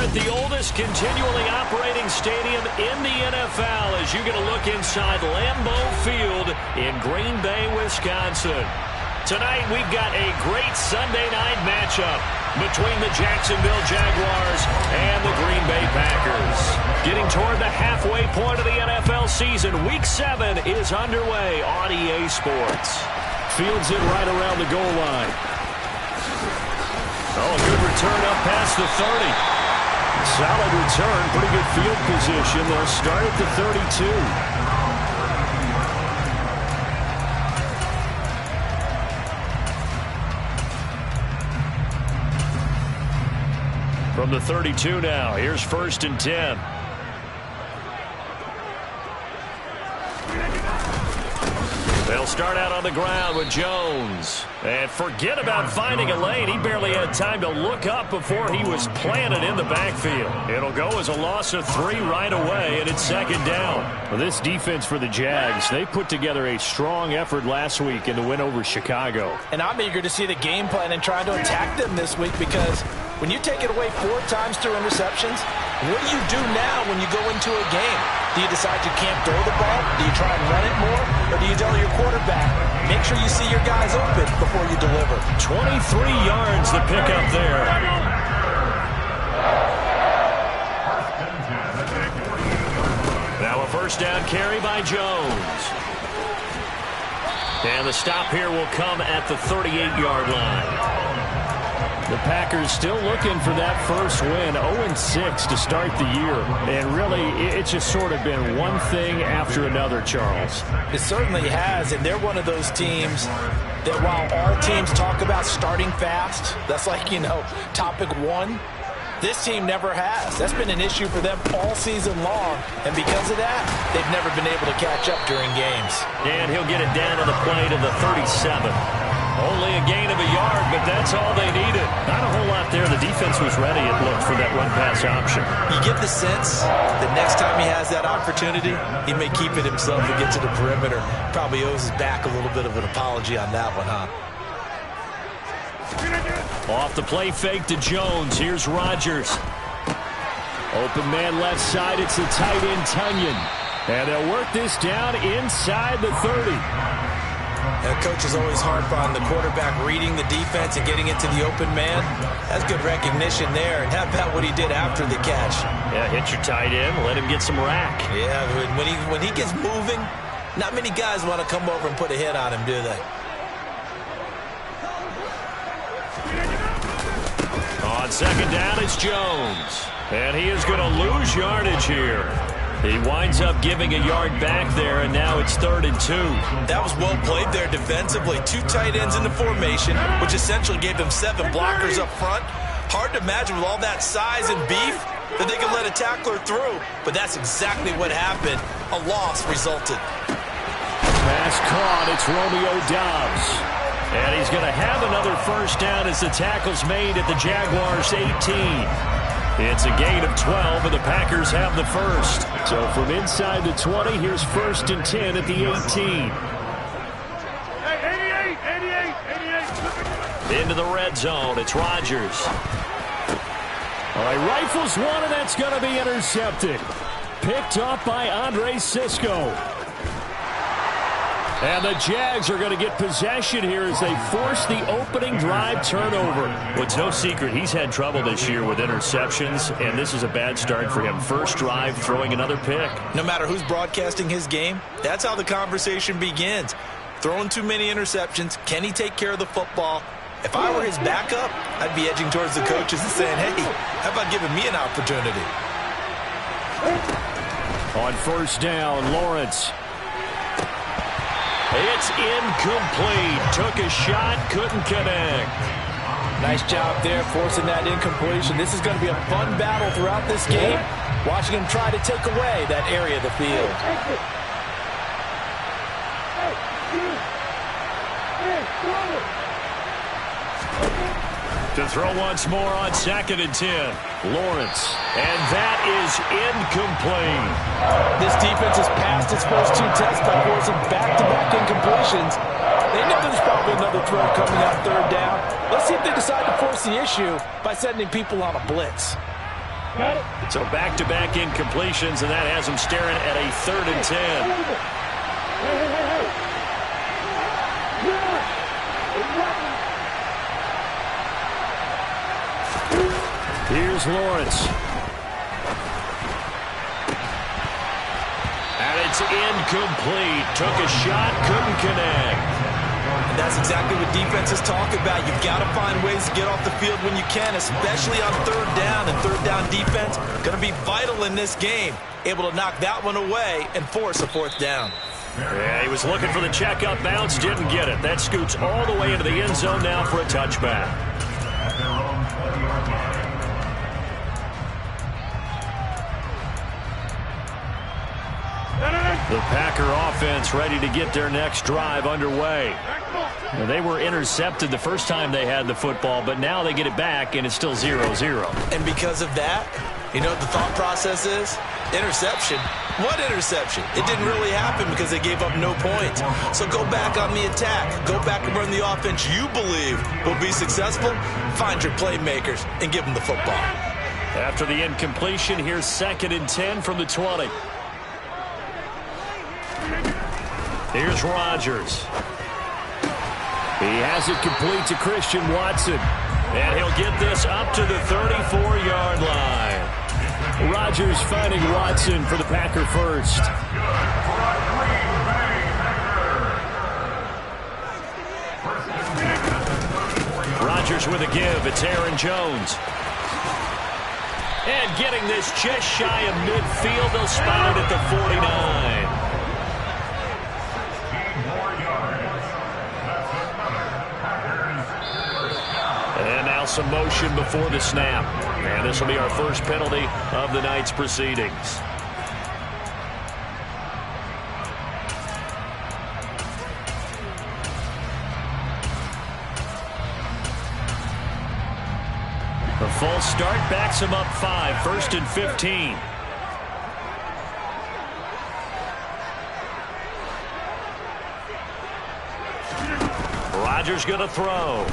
at the oldest continually operating stadium in the NFL as you get a look inside Lambeau Field in Green Bay, Wisconsin. Tonight we've got a great Sunday night matchup between the Jacksonville Jaguars and the Green Bay Packers. Getting toward the halfway point of the NFL season, Week 7 is underway on EA Sports. Fields it right around the goal line. Oh, a good return up past the 30. Solid return, pretty good field position. They'll start at the 32. From the 32 now, here's 1st and 10. They'll start out on the ground with Jones. And forget about finding a lane. He barely had time to look up before he was planted in the backfield. It'll go as a loss of 3 right away, and it's 2nd down. Well, this defense for the Jags, they put together a strong effort last week in the win over Chicago. And I'm eager to see the game plan and try to attack them this week, because when you take it away 4 times through interceptions, what do you do now when you go into a game? Do you decide you can't throw the ball? Do you try and run it more? Or do you tell your quarterback, make sure you see your guys open before you deliver? 23 yards the pickup there. Now a 1st down carry by Jones. And the stop here will come at the 38-yard line. The Packers still looking for that first win, 0-6 to start the year. And really, it's just sort of been one thing after another, Charles. It certainly has, and they're one of those teams that while all teams talk about starting fast, that's like, topic 1, this team never has. That's been an issue for them all season long, and because of that, they've never been able to catch up during games. And he'll get it down to the play to the 37. Only a gain of a yard, but that's all they needed. Not a whole lot there. The defense was ready, it looked, for that run-pass option. You get the sense that next time he has that opportunity, he may keep it himself and get to the perimeter. Probably owes his back a little bit of an apology on that one, huh? Off the play fake to Jones. Here's Rodgers. Open man left side. It's the tight end, Tunyon. And they'll work this down inside the 30. Coaches always harp on the quarterback reading the defense and getting into the open man. That's good recognition there. And how about what he did after the catch? Yeah, hit your tight end, let him get some rack. Yeah, when he gets moving, not many guys want to come over and put a hit on him, do they? On 2nd down, it's Jones. And he is going to lose yardage here. He winds up giving a yard back there, and now it's 3rd and 2. That was well played there defensively. 2 tight ends in the formation, which essentially gave them 7 blockers up front. Hard to imagine with all that size and beef that they could let a tackler through. But that's exactly what happened. A loss resulted. Pass caught. It's Romeo Doubs. And he's going to have another 1st down as the tackle's made at the Jaguars' 18. It's a gain of 12, and the Packers have the first. So from inside the 20, here's 1st and 10 at the 18. Hey, 88. Into the red zone. It's Rodgers. All right, rifles one, and that's going to be intercepted. Picked up by Andre Cisco. And the Jags are going to get possession here as they force the opening drive turnover. Well, it's no secret he's had trouble this year with interceptions, and this is a bad start for him. First drive, throwing another pick. No matter who's broadcasting his game, that's how the conversation begins. Throwing too many interceptions, can he take care of the football? If I were his backup, I'd be edging towards the coaches and saying, hey, how about giving me an opportunity? On 1st down, Lawrence. It's incomplete. Took a shot, couldn't connect. Nice job there forcing that incompletion. This is going to be a fun battle throughout this game. Watching him try to take away that area of the field. To throw once more on 2nd and 10. Lawrence. And that is incomplete. This defense has passed its first 2 tests by forcing back-to-back incompletions. They know there's probably another throw coming on 3rd down. Let's see if they decide to force the issue by sending people on a blitz. So back-to-back incompletions, and that has them staring at a 3rd and 10. Here's Lawrence. And it's incomplete. Took a shot, couldn't connect. And that's exactly what defenses talk about. You've got to find ways to get off the field when you can, especially on 3rd down. And 3rd down defense going to be vital in this game. Able to knock that one away and force a 4th down. Yeah, he was looking for the checkup bounce, didn't get it. That scoots all the way into the end zone now for a touchback. The Packer offense ready to get their next drive underway. Now, they were intercepted the first time they had the football, but now they get it back, and it's still 0-0. And because of that, you know what the thought process is? Interception. What interception? It didn't really happen because they gave up no points. So go back on the attack. Go back and run the offense you believe will be successful. Find your playmakers and give them the football. After the incompletion, here's 2nd and 10 from the 20. Here's Rodgers. He has it complete to Christian Watson. And he'll get this up to the 34-yard line. Rodgers finding Watson for the Packer first. Rodgers with a give. It's Aaron Jones. And getting this just shy of midfield. They'll spot it at the 49. And now some motion before the snap. And this will be our first penalty of the night's proceedings. A false start backs him up 5, 1st and 15. Rodgers going to throw.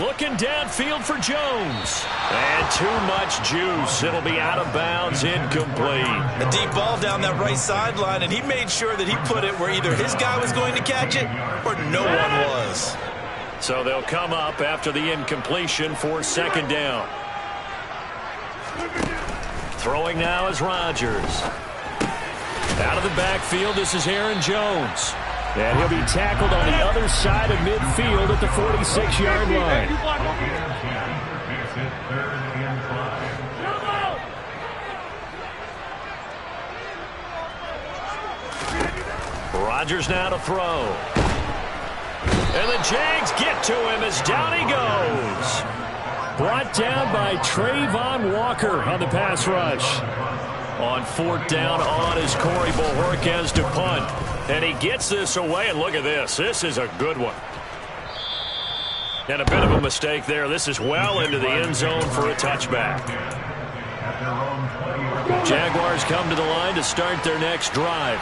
Looking downfield for Jones. And too much juice. It'll be out of bounds, incomplete. A deep ball down that right sideline, and he made sure that he put it where either his guy was going to catch it or no one was. So they'll come up after the incompletion for 2nd down. Throwing now is Rodgers. Out of the backfield, this is Aaron Jones. And he'll be tackled on the other side of midfield at the 46-yard line. Rodgers now to throw. And the Jags get to him as down he goes. Brought down by Trayvon Walker on the pass rush. On 4th down on is Corey Bojorquez to punt. And he gets this away, and look at this. This is a good one. And a bit of a mistake there. This is well into the end zone for a touchback. Jaguars come to the line to start their next drive.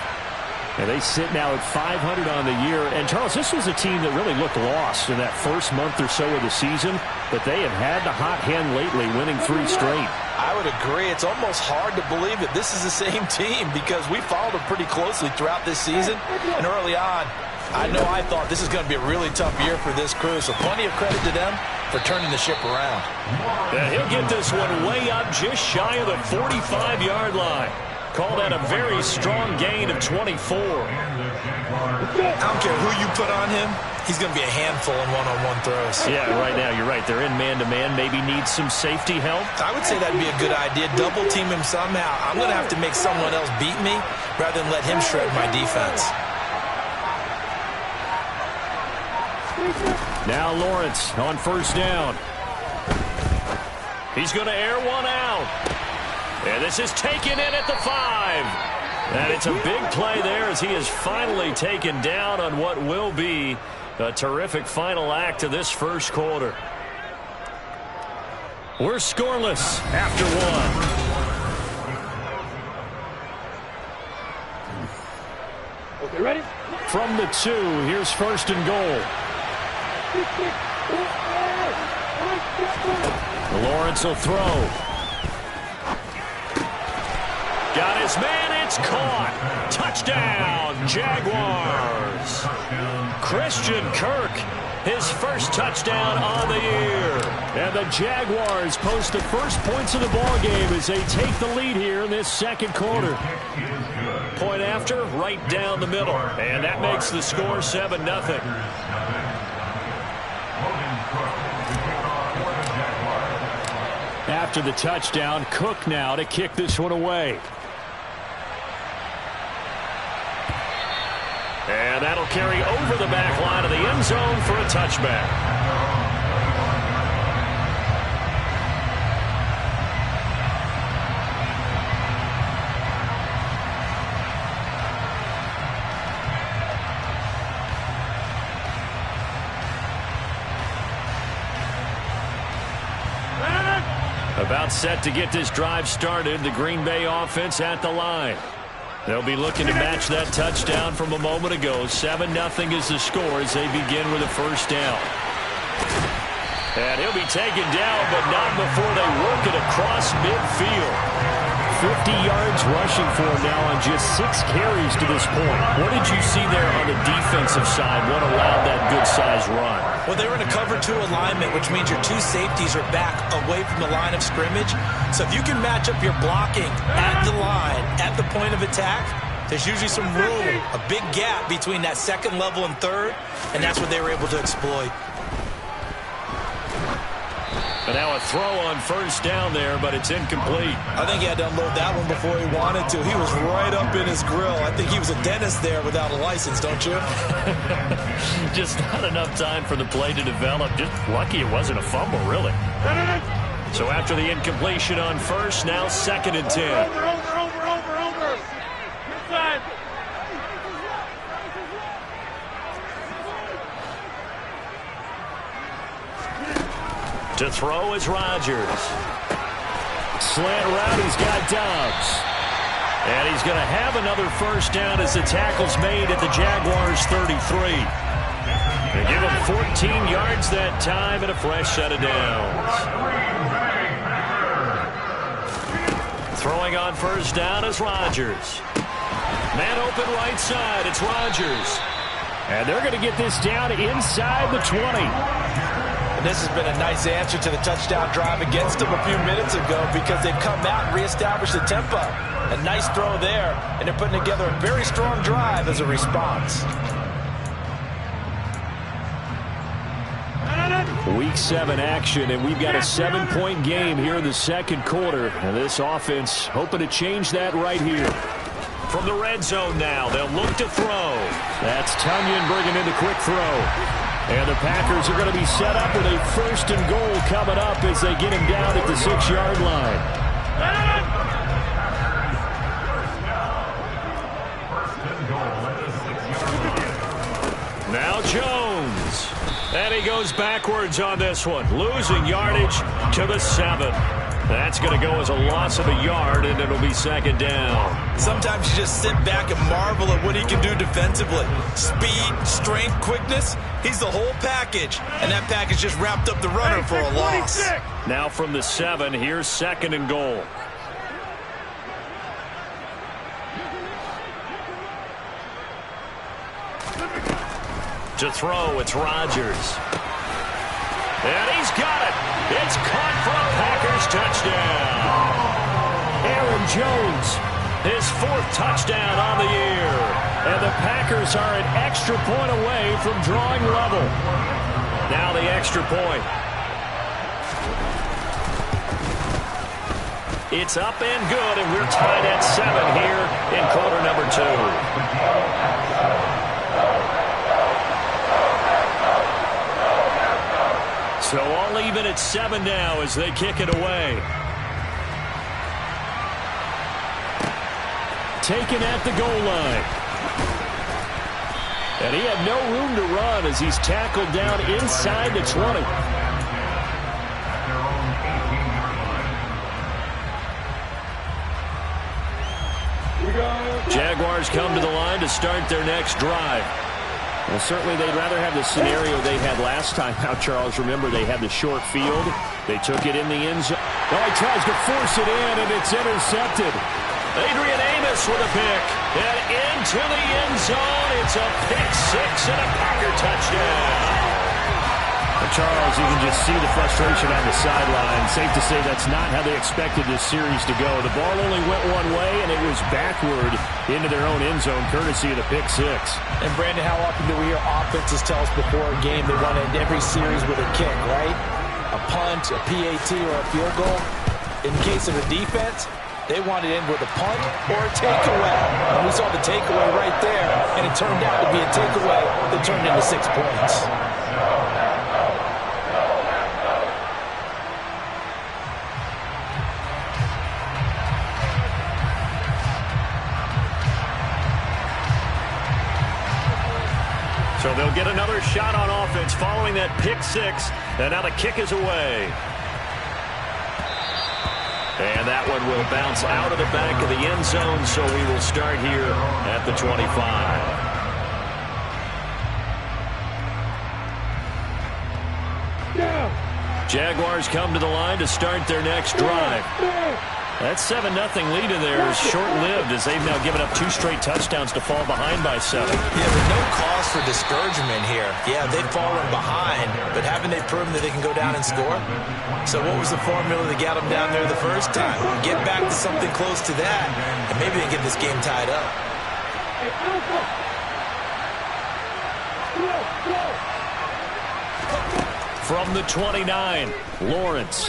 And they sit now at 500 on the year. And, Charles, this was a team that really looked lost in that first month or so of the season. But they have had the hot hand lately, winning 3 straight. I would agree. It's almost hard to believe that this is the same team because we followed them pretty closely throughout this season. And early on, I know I thought this is going to be a really tough year for this crew. So plenty of credit to them for turning the ship around. Yeah, he'll get this one way up just shy of the 45-yard line. Call that a very strong gain of 24. I don't care who you put on him. He's going to be a handful in one-on-one throws. Yeah, right now, you're right. They're in man-to-man. Maybe needs some safety help. I would say that'd be a good idea. Double team him somehow. I'm going to have to make someone else beat me rather than let him shred my defense. Now Lawrence on 1st down. He's going to air one out. And this is taken in at the 5. And it's a big play there as he is finally taken down on what will be a terrific final act of this first quarter. We're scoreless after 1. Okay, ready? From the 2, here's 1st and goal. Lawrence will throw. Got his man, it's caught. Touchdown, Jaguars. Christian Kirk, his first touchdown on the year. And the Jaguars post the first points of the ballgame as they take the lead here in this second quarter. Point after, right down the middle. And that makes the score 7-0. After the touchdown, Cook now to kick this one away. And that'll carry over the back line of the end zone for a touchback. About set to get this drive started, the Green Bay offense at the line. They'll be looking to match that touchdown from a moment ago. 7-0 is the score as they begin with a first down. And he'll be taken down, but not before they work it across midfield. 50 yards rushing for him now on just 6 carries to this point. What did you see there on the defensive side? What allowed that good-sized run? Well, they were in a cover 2 alignment, which means your 2 safeties are back away from the line of scrimmage. So if you can match up your blocking at the line, at the point of attack, there's usually some room, a big gap between that second level and third, and that's what they were able to exploit. And now a throw on first down there, but it's incomplete. I think he had to unload that one before he wanted to. He was right up in his grill. I think he was a dentist there without a license, don't you? Just not enough time for the play to develop. Just lucky it wasn't a fumble, really. So after the incompletion on first, now 2nd and 10. Over. Inside. To throw is Rodgers. Slant route, he's got Dobbs. And he's going to have another first down as the tackle's made at the Jaguars' 33. They give him 14 yards that time and a fresh set of downs. Throwing on first down is Rodgers. Man open right side, it's Rodgers. And they're going to get this down inside the 20. And this has been a nice answer to the touchdown drive against them a few minutes ago because they've come out and reestablished the tempo. A nice throw there, and they're putting together a very strong drive as a response. Week 7 action, and we've got a 7-point game here in the second quarter. And this offense hoping to change that right here. From the red zone now, they'll look to throw. That's Tunyon bringing in the quick throw. And the Packers are going to be set up with a 1st and goal coming up as they get him down at the 6-yard line. Now Jones. And he goes backwards on this one, losing yardage to the 7. That's going to go as a loss of a yard, and it'll be 2nd down. Sometimes you just sit back and marvel at what he can do defensively. Speed, strength, quickness, he's the whole package. And that package just wrapped up the runner for a loss. Now from the 7, here's 2nd and goal. To throw, it's Rodgers. And he's got it. It's caught for a Packers touchdown. Aaron Jones, his 4th touchdown on the year. And the Packers are an extra point away from drawing level. Now the extra point. It's up and good, and we're tied at 7 here in quarter number 2. So all even at 7 now as they kick it away. Taken at the goal line. And he had no room to run as he's tackled down inside the 20. Jaguars come to the line to start their next drive. Well, certainly they'd rather have the scenario they had last time out, Charles. Remember, they had the short field. They took it in the end zone. Oh, he tries to force it in, and it's intercepted. Adrian Amos with a pick. And into the end zone. It's a pick six and a Packer touchdown. Charles, you can just see the frustration on the sideline. Safe to say that's not how they expected this series to go. The ball only went one way, and it was backward into their own end zone, courtesy of the pick six. And, Brandon, how often do we hear offenses tell us before a game they want to end every series with a kick, right? A punt, a PAT, or a field goal. In case of a defense, they want to end with a punt or a takeaway. And we saw the takeaway right there, and it turned out to be a takeaway that turned into 6 points. So they'll get another shot on offense following that pick six. And now the kick is away. And that one will bounce out of the back of the end zone, so we will start here at the 25. Jaguars come to the line to start their next drive. That 7-0 lead in there is short-lived as they've now given up 2 straight touchdowns to fall behind by 7. Yeah, but no cause for discouragement here. Yeah, they've fallen behind, but haven't they proven that they can go down and score? So what was the formula that got them down there the first time? Get back to something close to that, and maybe they get this game tied up. From the 29, Lawrence.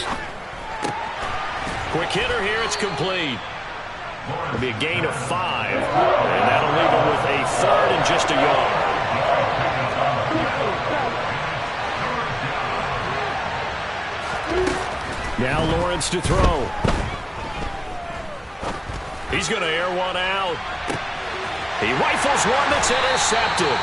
Quick hitter here, it's complete. It'll be a gain of 5, and that'll leave him with a third and just a yard. Now Lawrence to throw. He's going to air one out. He rifles one that's intercepted.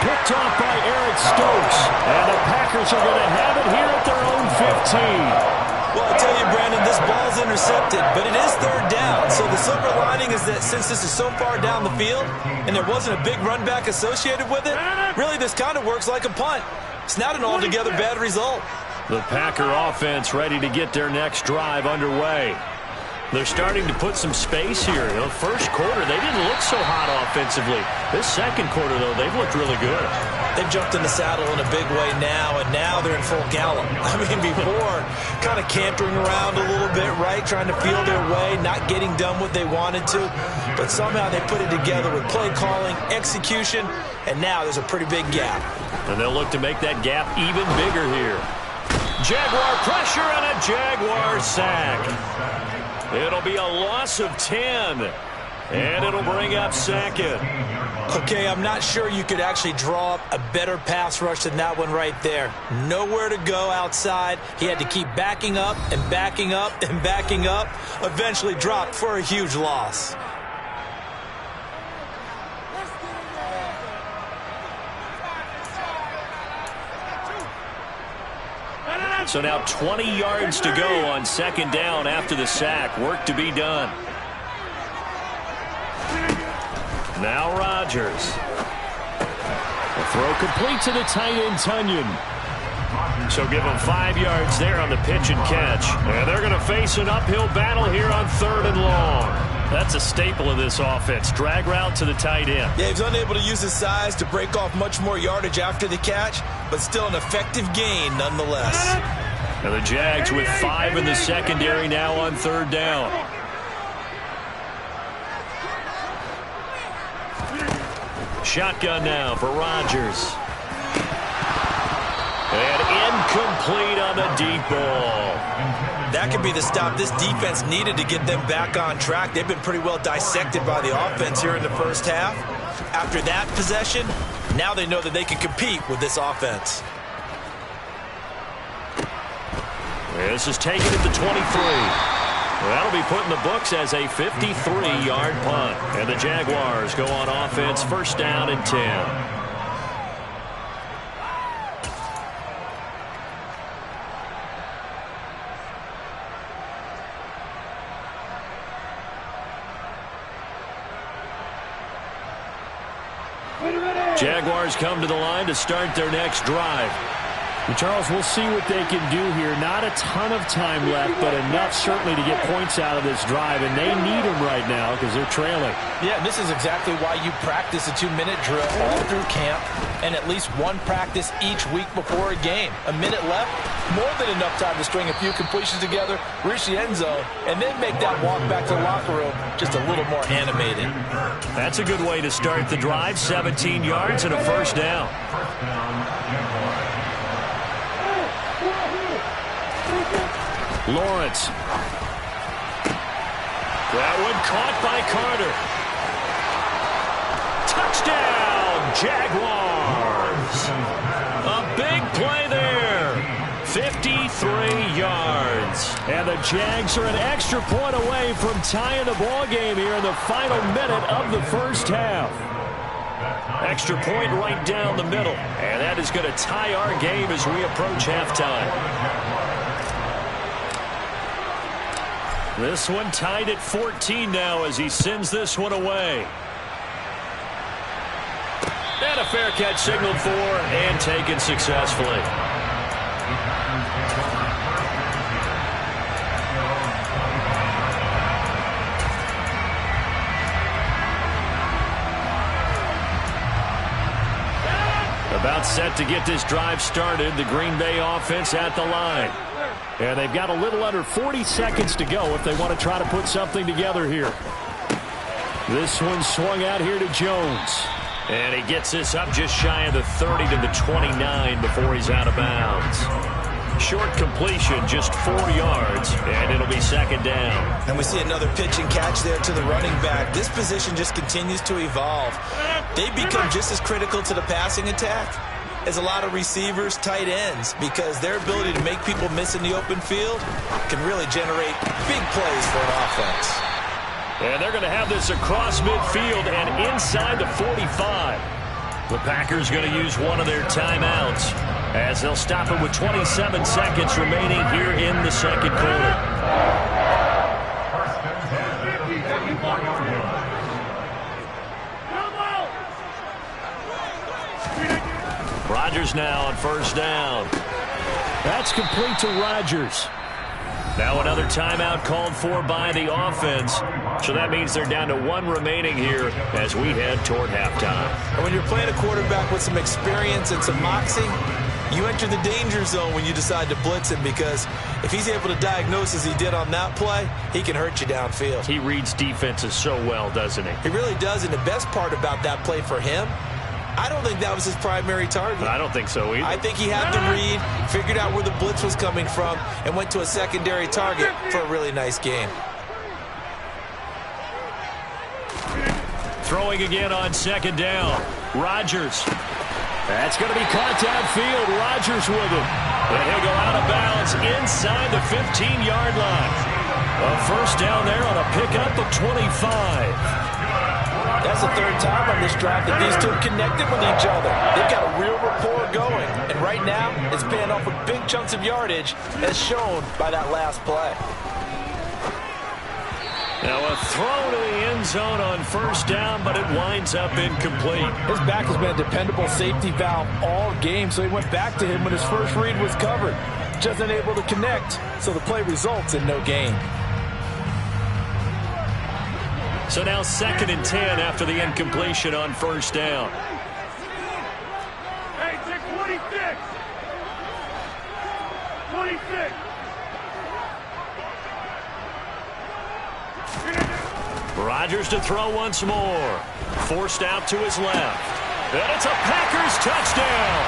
Picked off by Eric Stokes. And the Packers are going to have it here at their own 15. Well, I tell you, Brandon, this ball's intercepted, but it is third down. So the silver lining is that since this is so far down the field and there wasn't a big run back associated with it, really this kind of works like a punt. It's not an altogether bad result. The Packer offense ready to get their next drive underway. They're starting to put some space here. In the first quarter, they didn't look so hot offensively. This second quarter, though, they've looked really good. They've jumped in the saddle in a big way now, and now they're in full gallop. I mean, before, kind of cantering around a little bit, right, trying to feel their way, not getting done what they wanted to. But somehow they put it together with play calling, execution, and now there's a pretty big gap. And they'll look to make that gap even bigger here. Jaguar pressure and a Jaguar sack. It'll be a loss of 10, and it'll bring up second. Okay, I'm not sure you could actually draw up a better pass rush than that one right there. Nowhere to go outside. He had to keep backing up and backing up and backing up. Eventually dropped for a huge loss. So now 20 yards to go on second down after the sack. Work to be done. Now Rodgers. The throw complete to the tight end, Tunyon. So give them 5 yards there on the pitch and catch. And they're going to face an uphill battle here on 3rd and long. That's a staple of this offense. Drag route to the tight end. Yeah, he's unable to use his size to break off much more yardage after the catch, but still an effective gain nonetheless. And the Jags with 5 in the secondary now on 3rd down. Shotgun now for Rodgers. And incomplete on the deep ball. That could be the stop this defense needed to get them back on track. They've been pretty well dissected by the offense here in the first half. After that possession, now they know that they can compete with this offense. This is taken at the 23. That'll be put in the books as a 53-yard punt. And the Jaguars go on offense, first down and 10. Jaguars come to the line to start their next drive. And Charles, we'll see what they can do here. Not a ton of time left, but enough certainly to get points out of this drive, and they need them right now because they're trailing. Yeah, this is exactly why you practice a 2-minute drill all through camp and at least one practice each week before a game. A minute left, more than enough time to string a few completions together, reach the end zone, and then make that walk back to the locker room just a little more animated. That's a good way to start the drive. 17 yards and a first down. Lawrence. That one caught by Carter. Touchdown, Jaguars. A big play there. 53 yards. And the Jags are an extra point away from tying the ball game here in the final minute of the first half. Extra point right down the middle. And that is going to tie our game as we approach halftime. This one tied at 14 now as he sends this one away. And a fair catch signaled for and taken successfully. About set to get this drive started. The Green Bay offense at the line. And they've got a little under 40 seconds to go if they want to try to put something together here. This one swung out here to Jones. And he gets this up just shy of the 30 to the 29 before he's out of bounds. Short completion, just 4 yards, and it'll be second down. And we see another pitch and catch there to the running back. This position just continues to evolve. They become just as critical to the passing attack as a lot of receivers, tight ends, because their ability to make people miss in the open field can really generate big plays for an offense. And they're going to have this across midfield and inside the 45. The Packers going to use one of their timeouts as they'll stop it with 27 seconds remaining here in the second quarter. Rodgers now on first down. That's complete to Rodgers. Now another timeout called for by the offense. So that means they're down to one remaining here as we head toward halftime. And when you're playing a quarterback with some experience and some moxie, you enter the danger zone when you decide to blitz him, because if he's able to diagnose as he did on that play, he can hurt you downfield. He reads defenses so well, doesn't he? He really does, and the best part about that play for him, I don't think that was his primary target. I don't think so either. I think he had the read, figured out where the blitz was coming from, and went to a secondary target for a really nice game. Throwing again on second down. Rodgers. That's going to be caught downfield. Rodgers with it. And he'll go out of bounds inside the 15-yard line. A first down there on a pickup of 25. That's the third time on this drive that these two connected with each other. They've got a real rapport going. And right now, it's paying off with big chunks of yardage, as shown by that last play. Now a throw to the end zone on first down, but it winds up incomplete. His back has been a dependable safety valve all game, so he went back to him when his first read was covered. Just unable to connect, so the play results in no gain. So now 2nd and 10 after the incompletion on first down. Hey, take 26. 26. Rodgers to throw once more. Forced out to his left. And it's a Packers touchdown.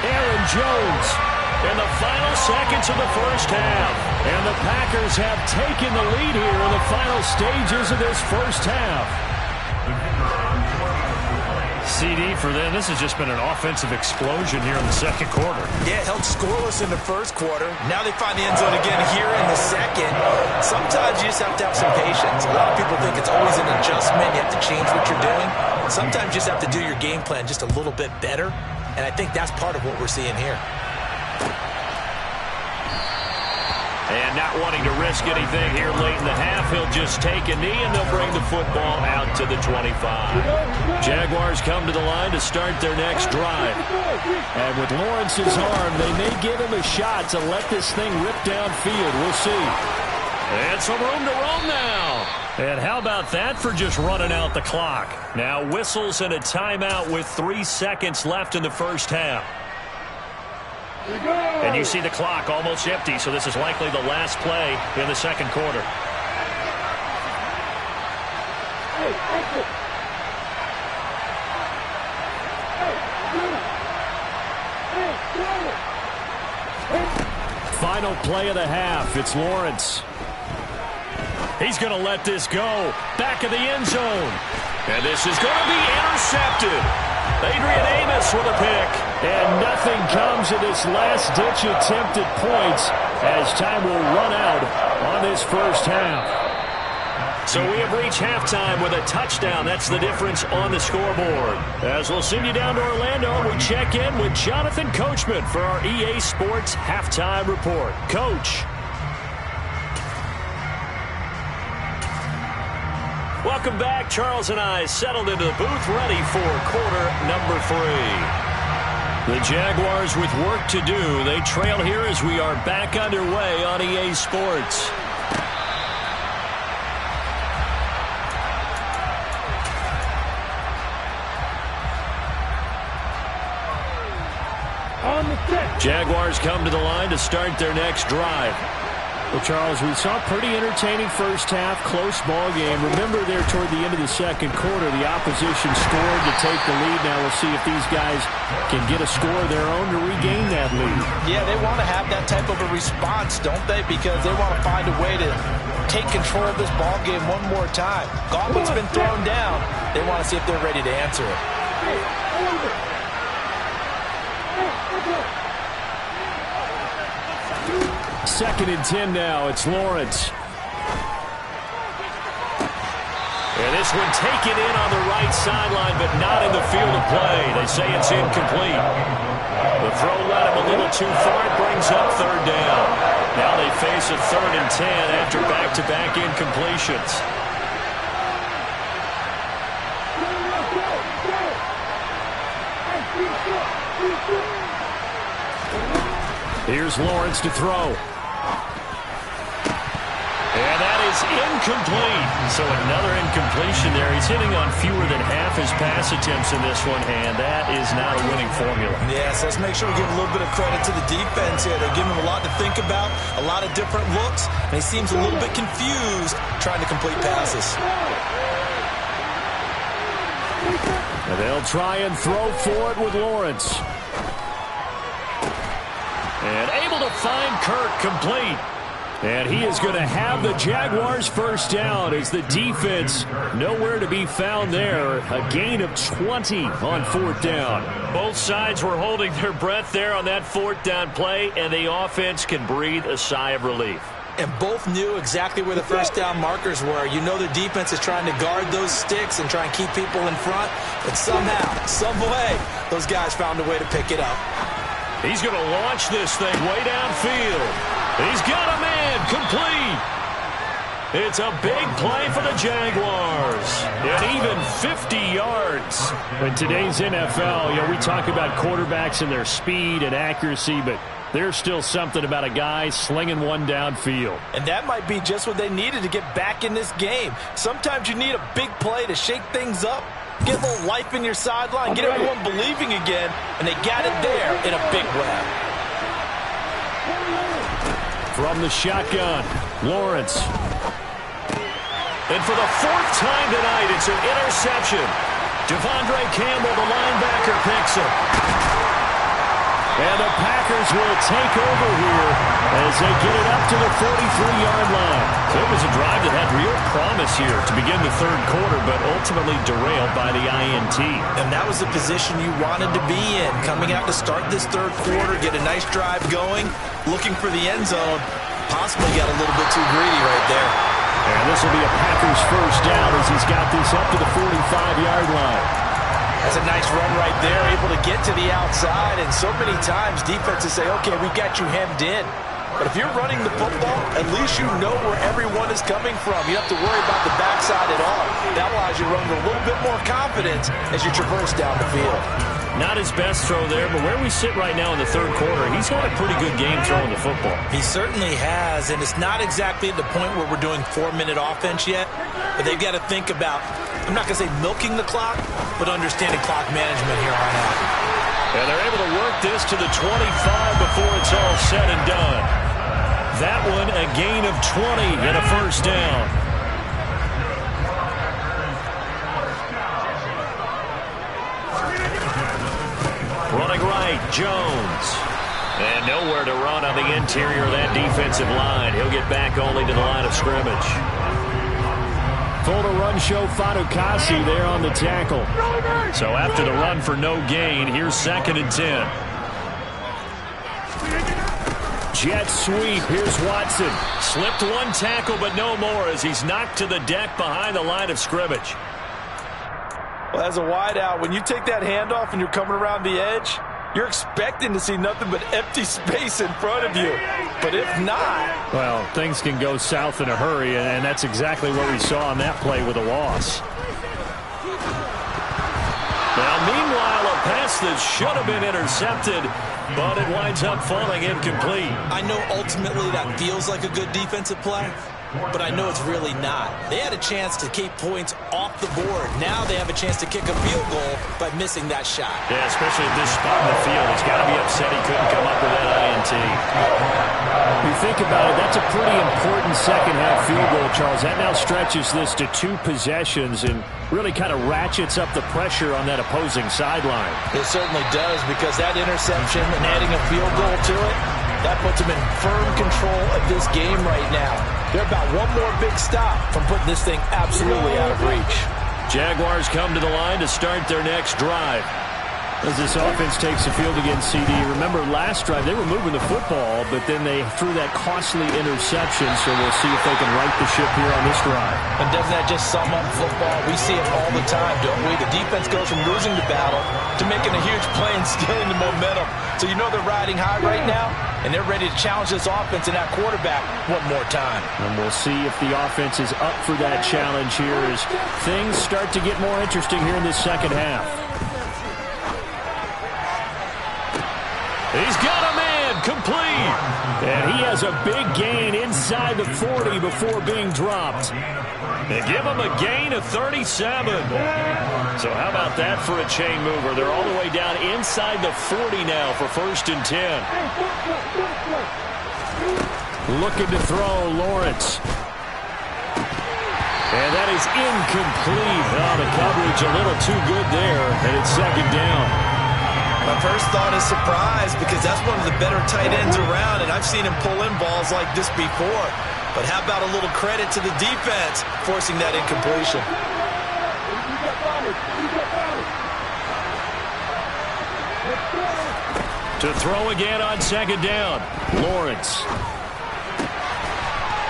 Aaron Jones. In the final seconds of the first half. And the Packers have taken the lead here in the final stages of this first half. CD for them. This has just been an offensive explosion here in the second quarter. Yeah, held scoreless in the first quarter. Now they find the end zone again here in the second. Sometimes you just have to have some patience. A lot of people think it's always an adjustment. You have to change what you're doing. Sometimes you just have to do your game plan just a little bit better. And I think that's part of what we're seeing here. And not wanting to risk anything here late in the half, he'll just take a knee, and they'll bring the football out to the 25. Jaguars come to the line to start their next drive. And with Lawrence's arm, they may give him a shot to let this thing rip downfield. We'll see. And some room to roam now. And how about that for just running out the clock? Now whistles and a timeout with 3 seconds left in the first half. And you see the clock almost empty, so this is likely the last play in the second quarter. Final play of the half. It's Lawrence. He's going to let this go. Back of the end zone. And this is going to be intercepted. Adrian Amos with a pick. And nothing comes of this last-ditch attempt at points as time will run out on this first half. So we have reached halftime with a touchdown. That's the difference on the scoreboard. As we'll send you down to Orlando, we check in with Jonathan Coachman for our EA Sports Halftime Report. Coach. Welcome back. Charles and I settled into the booth ready for quarter number 3. The Jaguars with work to do. They trail here as we are back underway on EA Sports. Jaguars come to the line to start their next drive. Well, Charles, we saw a pretty entertaining first half, close ball game. Remember there toward the end of the second quarter, the opposition scored to take the lead. Now we'll see if these guys can get a score of their own to regain that lead. Yeah, they want to have that type of a response, don't they? Because they want to find a way to take control of this ball game one more time. Gauntlet's been thrown down. They want to see if they're ready to answer it. Second and 10 now. It's Lawrence. And this one taken in on the right sideline, but not in the field of play. They say it's incomplete. The throw led him a little too far. It brings up third down. Now they face a 3rd and 10 after back-to-back incompletions. Here's Lawrence to throw. And that is incomplete. So another incompletion there. He's hitting on fewer than half his pass attempts in this one, and that is not a winning formula. Yes, let's make sure we give a little bit of credit to the defense here. They're giving him a lot to think about, a lot of different looks, and he seems a little bit confused trying to complete passes. And they'll try and throw for it with Lawrence. And able to find Kirk complete. And he is going to have the Jaguars first down as the defense nowhere to be found there. A gain of 20 on 4th down. Both sides were holding their breath there on that 4th down play, and the offense can breathe a sigh of relief. And both knew exactly where the first down markers were. You know the defense is trying to guard those sticks and try and keep people in front. But somehow, some way, those guys found a way to pick it up. He's going to launch this thing way downfield. He's got a man complete. It's a big play for the Jaguars. And even 50 yards. In today's NFL, we talk about quarterbacks and their speed and accuracy, but there's still something about a guy slinging one downfield. And that might be just what they needed to get back in this game. Sometimes you need a big play to shake things up. Get a little life in your sideline, get everyone believing again, and they got it there in a big way. From the shotgun, Lawrence. And for the 4th time tonight, it's an interception. Devondre Campbell, the linebacker, picks him. And the Packers will take over here as they get it up to the 43-yard line. So it was a drive that had real promise here to begin the 3rd quarter, but ultimately derailed by the INT. And that was the position you wanted to be in. Coming out to start this 3rd quarter, get a nice drive going, looking for the end zone. Possibly got a little bit too greedy right there. And this will be a Packers first down as he's got this up to the 45-yard line. That's a nice run right there, able to get to the outside. And so many times defenses say, okay, we got you hemmed in. But if you're running the football, at least you know where everyone is coming from. You don't have to worry about the backside at all. That allows you to run with a little bit more confidence as you traverse down the field. Not his best throw there, but where we sit right now in the third quarter, he's had a pretty good game throwing the football. He certainly has, and it's not exactly at the point where we're doing 4-minute offense yet, but they've got to think about, I'm not going to say milking the clock, but understanding clock management here on out. And they're able to work this to the 25 before it's all said and done. That one, a gain of 20 and a first down. Running right, Jones. And nowhere to run on the interior of that defensive line. He'll get back only to the line of scrimmage. Full to run show Fadukasi there on the tackle. So after the run for no gain, here's 2nd and 10. Jet sweep. Here's Watson. Slipped one tackle, but no more as he's knocked to the deck behind the line of scrimmage. Well, as a wideout, when you take that handoff and you're coming around the edge, you're expecting to see nothing but empty space in front of you. But if not... well, things can go south in a hurry, and that's exactly what we saw on that play with a loss. Now, meanwhile, a pass that should have been intercepted, but it winds up falling incomplete. I know ultimately that feels like a good defensive play, but I know it's really not. They had a chance to keep points off the board. Now they have a chance to kick a field goal by missing that shot. Yeah, especially at this spot in the field. He's got to be upset he couldn't come up with that INT. You think about it, that's a pretty important second-half field goal, Charles. That now stretches this to 2 possessions and really kind of ratchets up the pressure on that opposing sideline. It certainly does, because that interception and adding a field goal to it, that puts them in firm control of this game right now. They're about one more big stop from putting this thing absolutely out of reach. Jaguars come to the line to start their next drive. As this offense takes the field against CD, remember last drive they were moving the football, but then they threw that costly interception, so we'll see if they can right the ship here on this drive. And doesn't that just sum up football? We see it all the time, don't we? The defense goes from losing the battle to making a huge play and stealing the momentum. So you know they're riding high right now, and they're ready to challenge this offense and that quarterback one more time. And we'll see if the offense is up for that challenge here as things start to get more interesting here in this second half. He's got a man, complete. And he has a big gain inside the 40 before being dropped. They give him a gain of 37. So how about that for a chain mover? They're all the way down inside the 40 now for 1st and 10. Looking to throw, Lawrence. And that is incomplete. Oh, the coverage a little too good there, and it's 2nd down. My first thought is surprise, because that's one of the better tight ends around, and I've seen him pull in balls like this before. But how about a little credit to the defense forcing that incompletion? To throw again on 2nd down. Lawrence.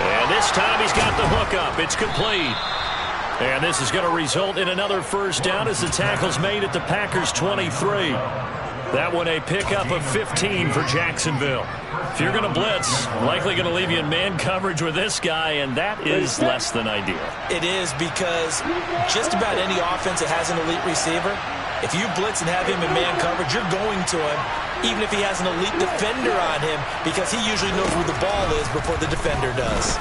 And this time he's got the hook up. It's complete. And this is going to result in another first down as the tackle's made at the Packers' 23. That one a pickup of 15 for Jacksonville. If you're going to blitz, likely going to leave you in man coverage with this guy, and that is less than ideal. It is, because just about any offense that has an elite receiver, if you blitz and have him in man coverage, you're going to him, even if he has an elite defender on him, because he usually knows where the ball is before the defender does.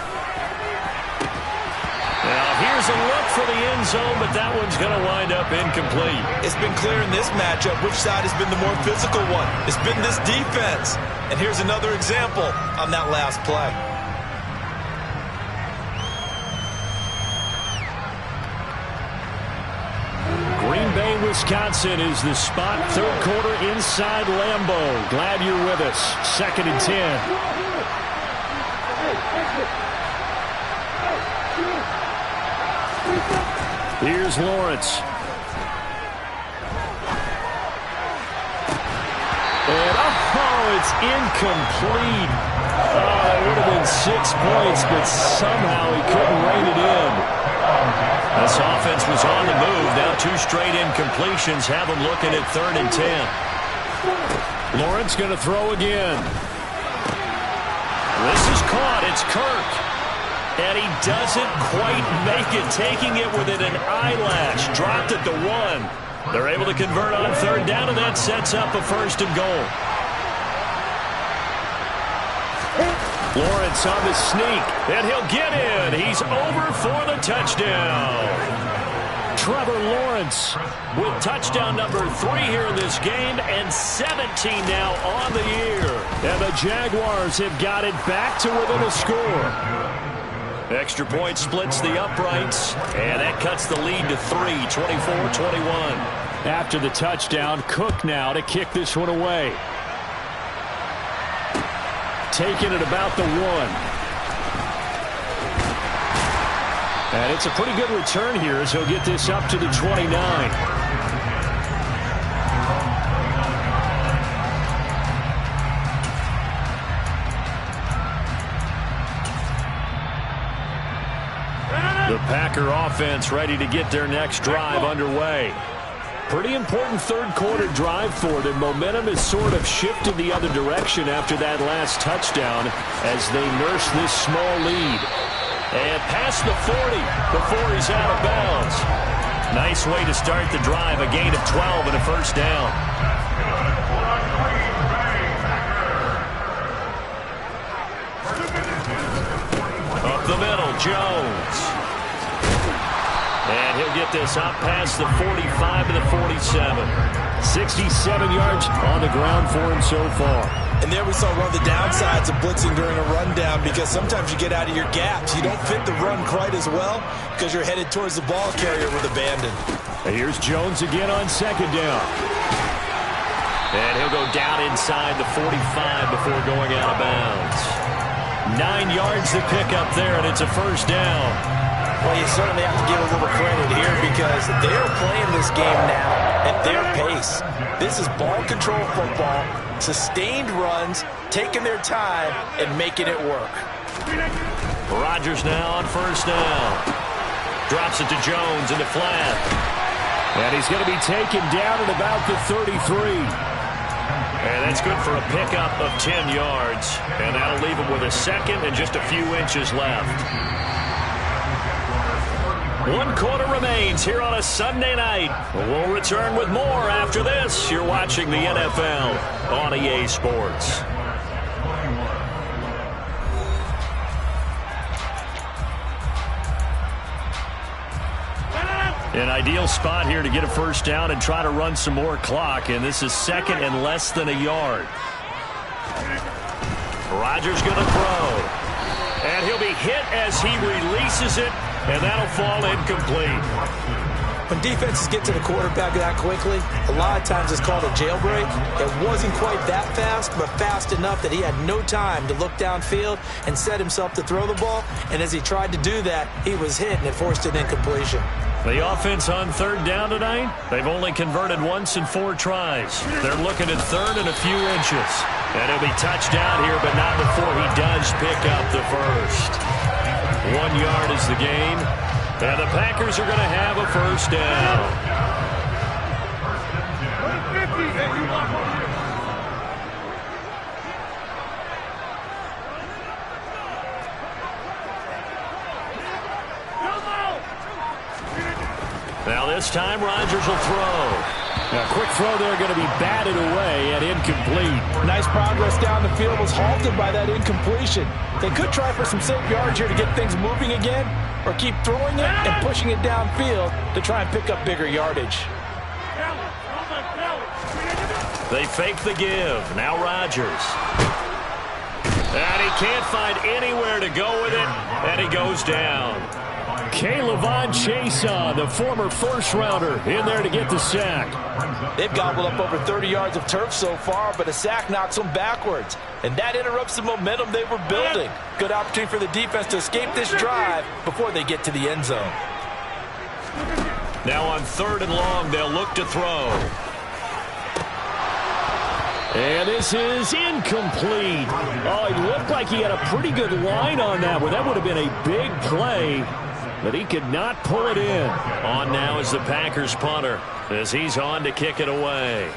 Now, here's a look for the end zone, but that one's going to wind up incomplete. It's been clear in this matchup which side has been the more physical one. It's been this defense. And here's another example on that last play. Green Bay, Wisconsin is the spot. Third quarter inside Lambeau. Glad you're with us. 2nd and 10. Here's Lawrence. And, it's incomplete. It would have been 6 points, but somehow he couldn't rein it in. This offense was on the move. Now 2 straight incompletions have them looking at 3rd and 10. Lawrence going to throw again. it's Kirk. And he doesn't quite make it, taking it within an eyelash. Dropped it to 1. They're able to convert on third down, and that sets up a first and goal. Lawrence on the sneak, and he'll get in. He's over for the touchdown. Trevor Lawrence with touchdown number 3 here in this game, and 17 now on the year. And the Jaguars have got it back to within a score. Extra point splits the uprights, and that cuts the lead to 3, 24-21. After the touchdown, Cook now to kick this one away. Taking it about the 1. And it's a pretty good return here as he'll get this up to the 29. The Packer offense ready to get their next drive underway. Pretty important third quarter drive for them. Momentum has sort of shifted the other direction after that last touchdown as they nurse this small lead. And past the 40 before he's out of bounds. Nice way to start the drive. A gain of 12 and a first down. Up the middle, Jones. And he'll get this up past the 45 to the 47. 67 yards on the ground for him so far. And there we saw one of the downsides of blitzing during a rundown, because sometimes you get out of your gaps. You don't fit the run quite as well because you're headed towards the ball carrier with abandon. And here's Jones again on second down. And he'll go down inside the 45 before going out of bounds. 9 yards to pick up there, and it's a first down. Well, you certainly have to give a little credit here because they're playing this game now at their pace. This is ball control football, sustained runs, taking their time, and making it work. Rodgers now on first down. Drops it to Jones in the flat. And he's going to be taken down at about the 33. And that's good for a pickup of 10 yards. And that'll leave him with a second and just a few inches left. 1 quarter remains here on a Sunday night. We'll return with more after this. You're watching the NFL on EA Sports. An ideal spot here to get a first down and try to run some more clock, and this is second and less than a yard. Rodgers going to throw, and he'll be hit as he releases it, and that'll fall incomplete. When defenses get to the quarterback that quickly, a lot of times it's called a jailbreak. It wasn't quite that fast, but fast enough that he had no time to look downfield and set himself to throw the ball, and as he tried to do that, he was hit, and it forced an incompletion. The offense on third down tonight, they've only converted once in 4 tries. They're looking at third and a few inches. And he'll be touched down here, but not before he does pick up the first. 1 yard is the gain. And the Packers are going to have a first down. Now this time Rodgers will throw. Now quick throw there, going to be batted away and incomplete. Nice progress down the field, was halted by that incompletion. They could try for some safe yards here to get things moving again, or keep throwing it and pushing it downfield to try and pick up bigger yardage. They fake the give. Now Rodgers. And he can't find anywhere to go with it, and he goes down. K'Lavon Chaisson, the former first-rounder, in there to get the sack. They've gobbled up over 30 yards of turf so far, but a sack knocks them backwards. And that interrupts the momentum they were building. Good opportunity for the defense to escape this drive before they get to the end zone. Now on third and long, they'll look to throw. And this is incomplete. Oh, it looked like he had a pretty good line on that one. That would have been a big play, but he could not pull it in. On now is the Packers punter as he's on to kick it away.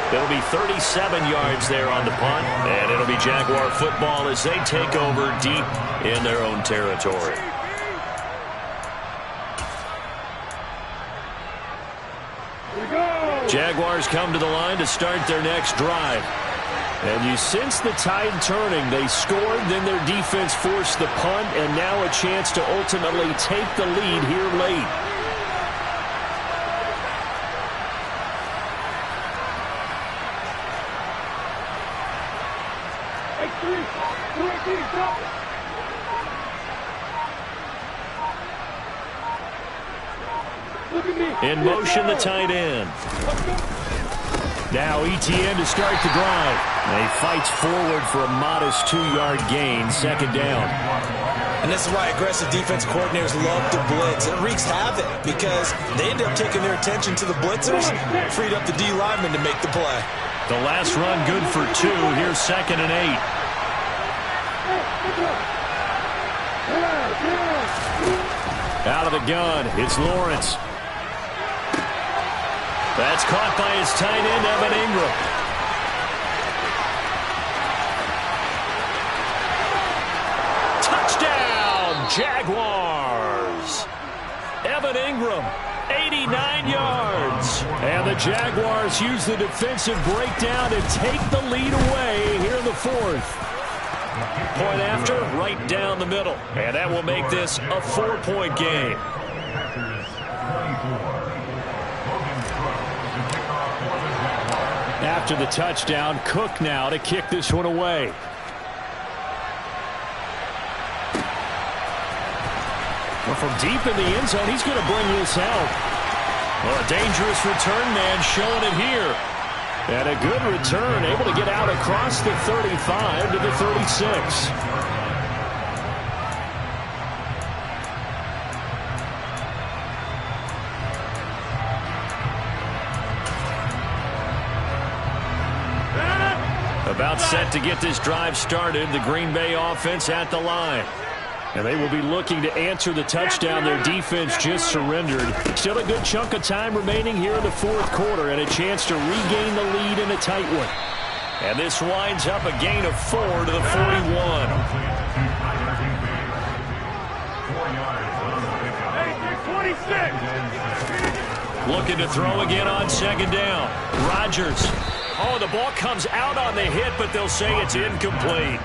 It'll be 37 yards there on the punt, and it'll be Jaguar football as they take over deep in their own territory. Jaguars come to the line to start their next drive. And you sense the tide turning. They scored, then their defense forced the punt, and now a chance to ultimately take the lead here late. In motion, the tight end. Now ETN to start the drive. And he fights forward for a modest 2-yard gain, second down. And this is why aggressive defense coordinators love to blitz. It wreaks havoc because they end up taking their attention to the blitzers, freed up the D lineman to make the play. The last run good for 2. Here's 2nd and 8. Out of the gun, it's Lawrence. That's caught by his tight end, Evan Ingram. Touchdown, Jaguars. Evan Ingram, 89 yards. And the Jaguars use the defensive breakdown to take the lead away here in the 4th. Point after, right down the middle. And that will make this a 4-point game. After the touchdown, Cook now to kick this one away. Well, from deep in the end zone, he's going to bring this out. Well, a dangerous return man showing it here. And a good return, able to get out across the 35 to the 36. About set to get this drive started, the Green Bay offense at the line. And they will be looking to answer the touchdown their defense just surrendered. Still a good chunk of time remaining here in the 4th quarter and a chance to regain the lead in a tight one. And this winds up a gain of 4 to the 41. Looking to throw again on 2nd down. Rodgers. Oh, the ball comes out on the hit, but they'll say it's incomplete.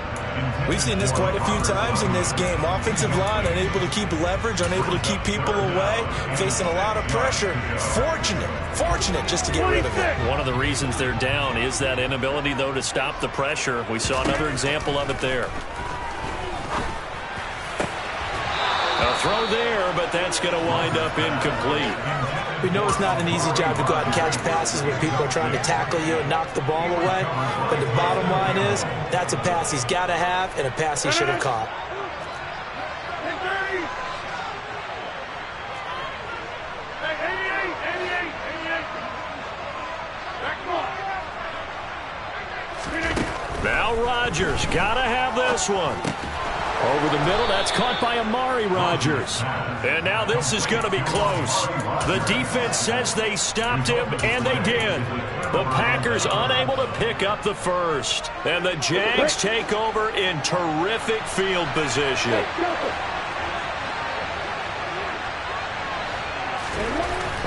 We've seen this quite a few times in this game. Offensive line unable to keep leverage, unable to keep people away, facing a lot of pressure. Fortunate just to get rid of it. One of the reasons they're down is that inability, though, to stop the pressure. We saw another example of it there. A throw there, but that's going to wind up incomplete. We know it's not an easy job to go out and catch passes when people are trying to tackle you and knock the ball away. But the bottom line is, that's a pass he's got to have and a pass he should have caught. Now Rodgers, got to have this one. Over the middle, that's caught by Amari Rodgers. And now this is going to be close. The defense says they stopped him, and they did. The Packers unable to pick up the first. And the Jags take over in terrific field position.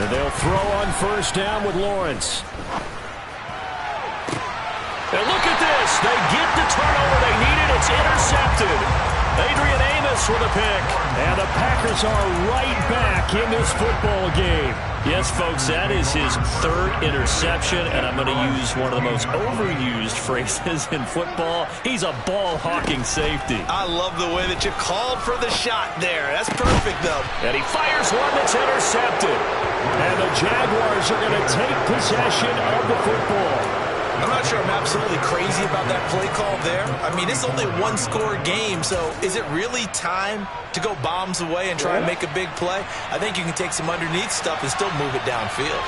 And they'll throw on 1st down with Lawrence. And look at this. They get the turnover they needed. It's intercepted. Adrian Amos with a pick. And the Packers are right back in this football game. Yes, folks, that is his 3rd interception, and I'm going to use one of the most overused phrases in football. He's a ball-hawking safety. I love the way that you called for the shot there. That's perfect, though. And he fires one that's intercepted. And the Jaguars are going to take possession of the football. I'm not sure I'm absolutely crazy about that play call there. I mean, it's only a 1-score game, so is it really time to go bombs away and try and make a big play? I think you can take some underneath stuff and still move it downfield.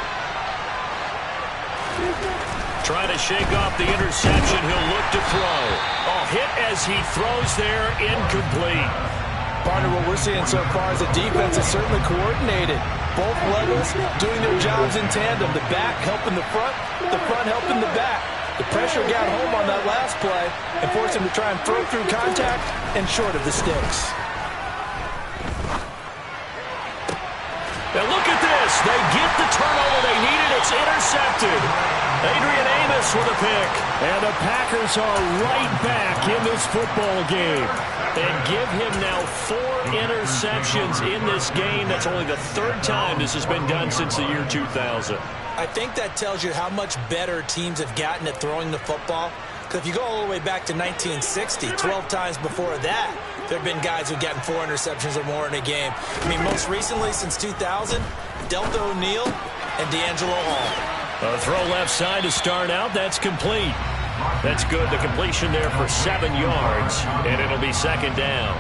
Trying to shake off the interception, he'll look to throw. Oh, hit as he throws there, incomplete. Partner, what we're seeing so far is the defense is certainly coordinated. both levels doing their jobs in tandem. The back helping the front helping the back. The pressure got home on that last play and forced him to try and throw through contact and short of the sticks. And look at this. They get the turnover they needed. It's intercepted. Adrian Amos with a pick. And the Packers are right back in this football game. And give him now 4 interceptions in this game. That's only the 3rd time this has been done since the year 2000. I think that tells you how much better teams have gotten at throwing the football. Because if you go all the way back to 1960, 12 times before that, there have been guys who've gotten 4 interceptions or more in a game. I mean, most recently, since 2000, Delta O'Neal and D'Angelo Hall. A throw left side to start out. That's complete. That's good. The completion there for 7 yards, and it'll be 2nd down.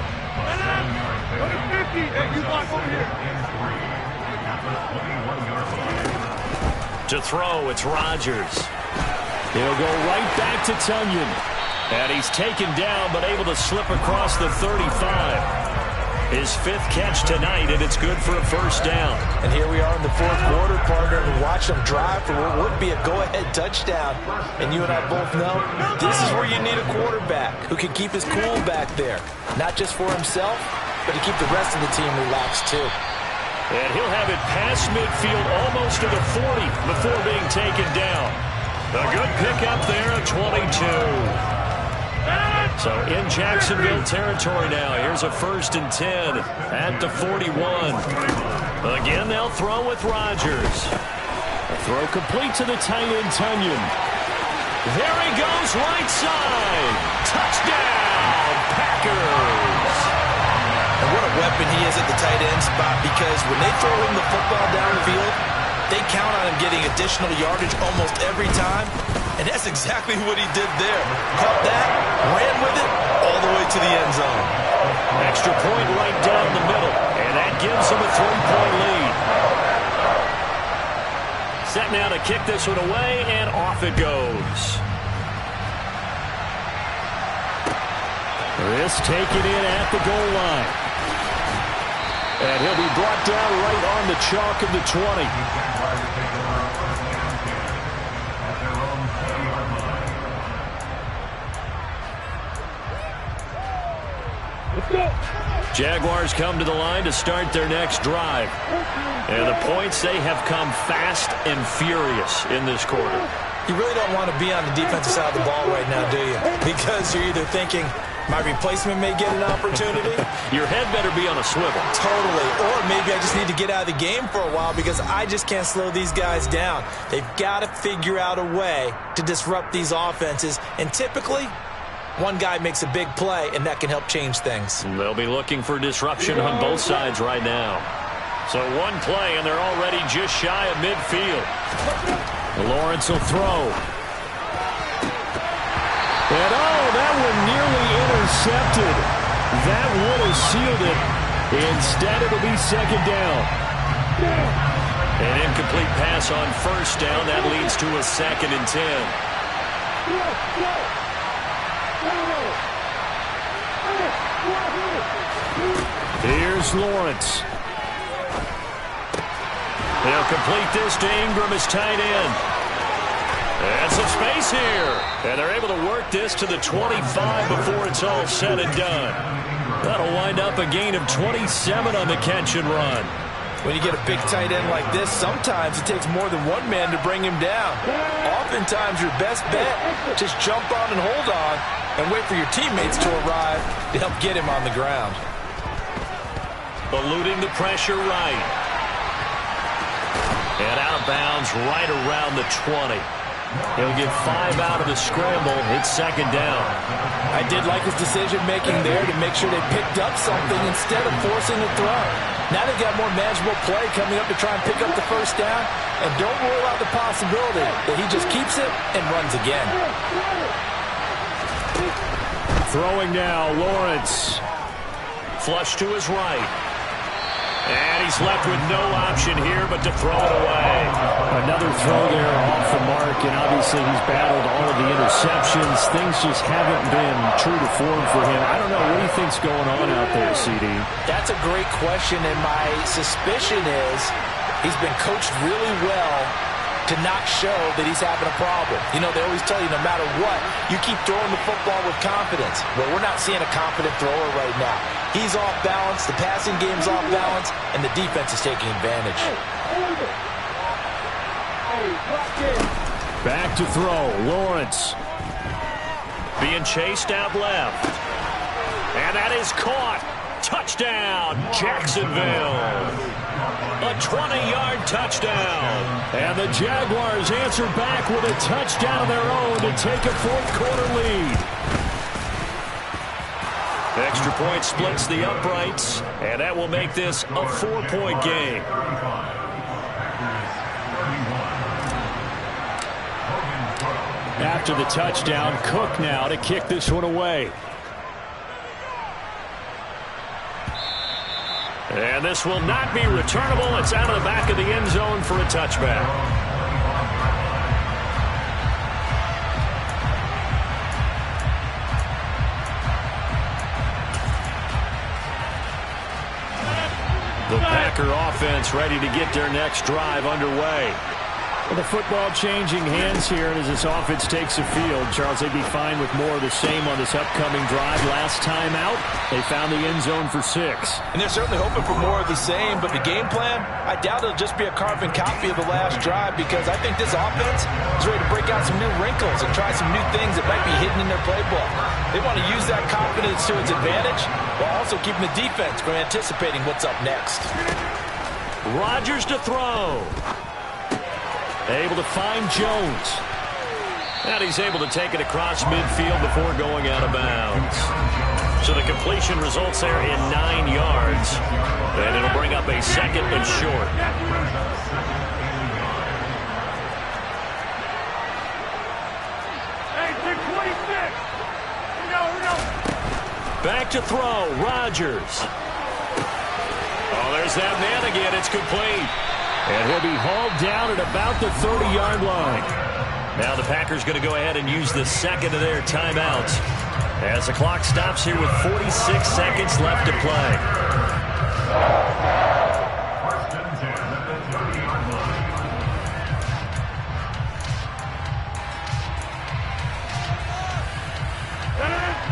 To throw, it's Rodgers. He'll go right back to Tunyon. And he's taken down, but able to slip across the 35. His 5th catch tonight, and it's good for a 1st down. And here we are in the 4th quarter, partner, and watch them drive for what would be a go-ahead touchdown. And you and I both know this is where you need a quarterback who can keep his cool back there. Not just for himself, but to keep the rest of the team relaxed too. And he'll have it past midfield almost to the 40 before being taken down. A good pickup there at 22. So in Jacksonville territory now. Here's a 1st and 10 at the 41. Again, they'll throw with Rodgers. A throw complete to the tight end, Tunyon. There he goes, right side. Touchdown, Packers. And what a weapon he is at the tight end spot, because when they throw him the football downfield, they count on him getting additional yardage almost every time. And that's exactly what he did there. Caught that, ran with it, all the way to the end zone. Extra point right down the middle, and that gives him a 3-point lead. Set now to kick this one away, and off it goes. This taken in at the goal line. And he'll be brought down right on the chalk of the 20. Jaguars come to the line to start their next drive. And the points, they have come fast and furious in this quarter. You really don't want to be on the defensive side of the ball right now, do you? Because you're either thinking, my replacement may get an opportunity. Your head better be on a swivel. Totally. Or maybe I just need to get out of the game for a while because I just can't slow these guys down. They've got to figure out a way to disrupt these offenses. And typically, one guy makes a big play, and that can help change things. They'll be looking for disruption on both sides right now. So one play, and they're already just shy of midfield. Lawrence will throw. And that one nearly intercepted. That would have sealed it. Instead, it'll be 2nd down. An incomplete pass on 1st down. That leads to a 2nd and 10. Here's Lawrence. They'll complete this to Ingram as tight end. And some space here. And they're able to work this to the 25 before it's all said and done. That'll wind up a gain of 27 on the catch and run. When you get a big tight end like this, sometimes it takes more than one man to bring him down. Oftentimes, your best bet, just jump on and hold on and wait for your teammates to arrive to help get him on the ground. Eluding the pressure right. And out of bounds right around the 20. He'll get 5 out of the scramble. It's 2nd down. I did like his decision-making there to make sure they picked up something instead of forcing a throw. Now they've got more manageable play coming up to try and pick up the 1st down. And don't rule out the possibility that he just keeps it and runs again. Throwing now, Lawrence. Flush to his right. And he's left with no option here but to throw it away. Another throw there off the mark, and obviously he's battled all of the interceptions. Things just haven't been true to form for him. I don't know. What do you think's going on out there, CD? That's a great question, and my suspicion is He's been coached really well to not show that he's having a problem. You know, they always tell you no matter what, you keep throwing the football with confidence. Well, we're not seeing a confident thrower right now. He's off balance, the passing game's off balance, and the defense is taking advantage. Back to throw, Lawrence. Being chased out left. And that is caught. Touchdown, Jacksonville. A 20-yard touchdown. And the Jaguars answer back with a touchdown of their own to take a fourth-quarter lead. Extra point splits the uprights, and that will make this a 4-point game. After the touchdown, Cook now to kick this one away. And this will not be returnable. It's out of the back of the end zone for a touchback. The Packer offense ready to get their next drive underway. Well, the football changing hands here, and as this offense takes the field, Charles, they'd be fine with more of the same on this upcoming drive. Last time out, they found the end zone for 6. And they're certainly hoping for more of the same, but the game plan, I doubt it'll just be a carbon copy of the last drive, because I think this offense is ready to break out some new wrinkles and try some new things that might be hidden in their playbook. They want to use that confidence to its advantage, while also keeping the defense from anticipating what's up next. Rodgers to throw. Able to find Jones. And he's able to take it across midfield before going out of bounds. So the completion results there in 9 yards. And it'll bring up a second and short. Hey, 626. Back to throw, Rodgers. Oh, there's that man again. It's complete. And he'll be hauled down at about the 30-yard line. Now the Packers going to go ahead and use the second of their timeouts as the clock stops here with 46 seconds left to play.